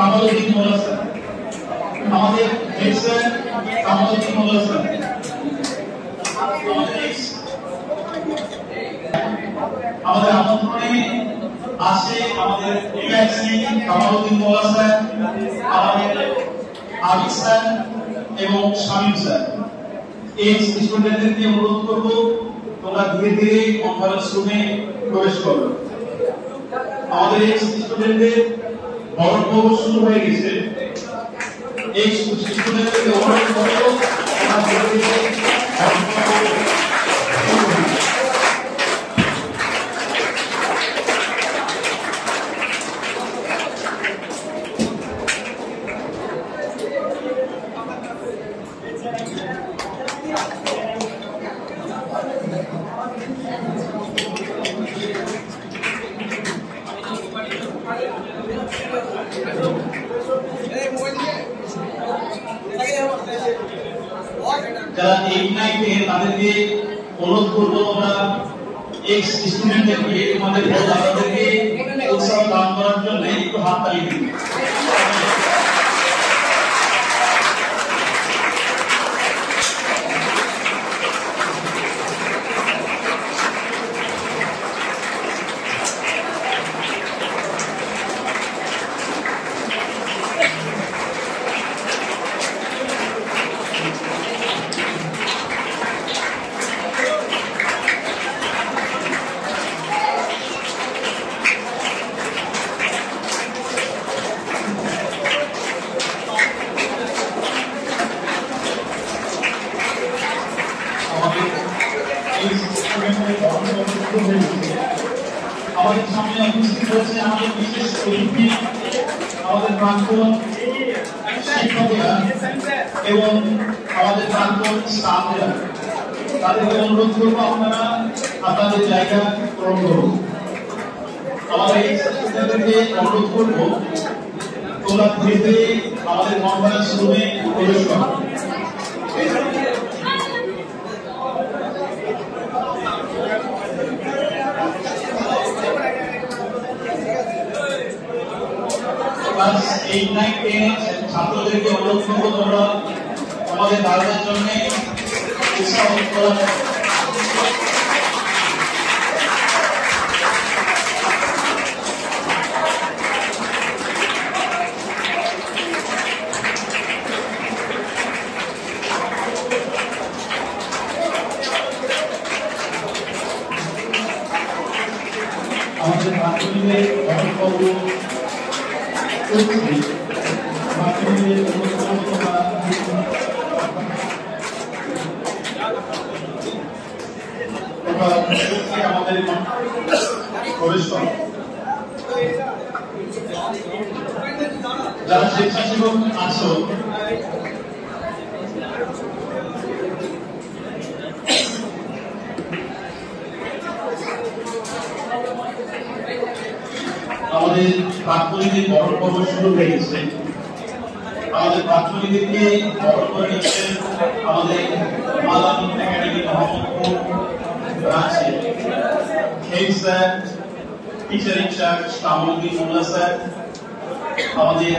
Kamaluddin Mollah sir, আমাদের head sir Kamaluddin Mollah sir, আমাদের আমন্ত্রণে আসে আমাদের এমএসসি কামালউদ্দিন মোল্লা স্যার, আমাদের আবিদ স্যার এবং শামীম স্যার। এই স্টুডেন্টদেরকে অনুরোধ করব তোমরা ধীরে ধীরে কনফারেন্স রুমে প্রবেশ করো। আমাদের এই স্টুডেন্টদের বরণ শুরু হয়ে গেছে। এই স্টুডেন্টদেরকে অনুরোধ করব তোমরা ধীরে ধীরে যারা 8-9 তাদেরকে অনুরোধ করবো আমরা এক্স স্টুডেন্টদেরকে আমাদের তাদেরকে উৎসাহ দান করার জন্য একটু হাততালি দিন। আমাদের সামনে উপস্থিত হয়েছে আমাদের বিশেষ অতিথি, আমাদের প্রাক্তন শিক্ষকরা এবং আমাদের প্রাক্তন স্টাফেরা। তাদেরকে অনুরোধ করবো আপনারা আপনাদের জায়গা গ্রহণ করুন। আমাদের এই শিক্ষকদেরকে অনুরোধ করবো তোমরা ধীরে ধীরে আমাদের কনফারেন্স রুমে প্রবেশ করো। ক্লাস 8-9 ছাত্রদেরকে অনুরোধ করবো তোমরা আমাদের দাঁড়ানোর জন্য উৎসাহ করা। আমাদের মাধ্যমিকের অনেকবাবু মাধ্যমিকের আমাদের প্রবেশ করো। যারা স্বেচ্ছাসেবক আছো আমাদের প্রাক্তনীদের বরণ পর্ব শুরু হয়ে গেছে। আমাদের প্রাক্তনীদেরকে বরণ করে নিচ্ছেন আমাদের মাদান একাডেমি মোহাম্মদপুর ব্রাঞ্চের head sir, teacher incharge Kamaluddin Mollah sir, আমাদের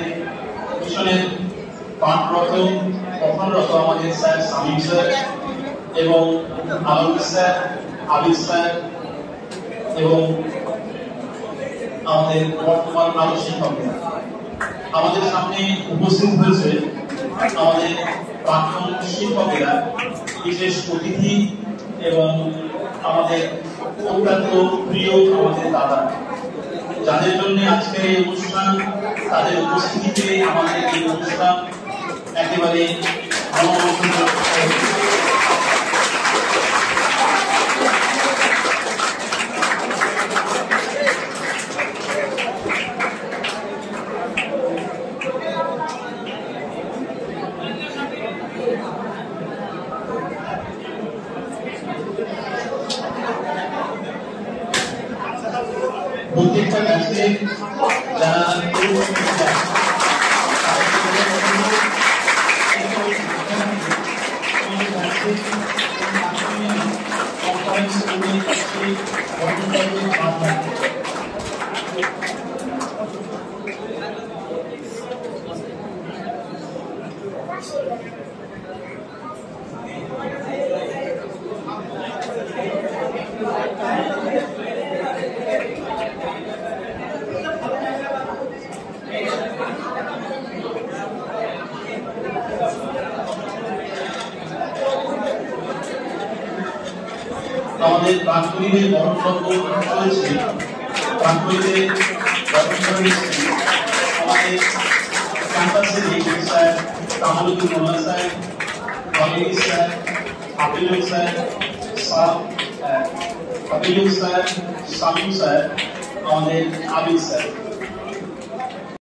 মিশনের পাঠরত পঠনরত আমাদের স্যার শামীম স্যার এবং আলমগীর স্যার, আবিদ স্যার এবং আমাদের বর্তমান আরো শিক্ষকরা। আমাদের সামনে উপস্থিত হয়েছে আমাদের প্রাক্তন শিক্ষকেরা, বিশেষ অতিথি এবং আমাদের অত্যন্ত প্রিয় আমাদের দাদা, যাদের জন্য আজকের এই অনুষ্ঠান, তাদের উপস্থিতিতে আমাদের এই অনুষ্ঠান একেবারে প্রত্যেকটা ব্যাচে যারা আমাদের প্রাক্তনীদের বরণপত্র চলছে। প্রাক্তনীদের বরণ করে আমাদের ক্যাম্পাসের head sir Kamaluddin Mollah sir, college sir, Apilul sir, Apilul sir, Shamim sir, আমাদের আবিদ স্যার।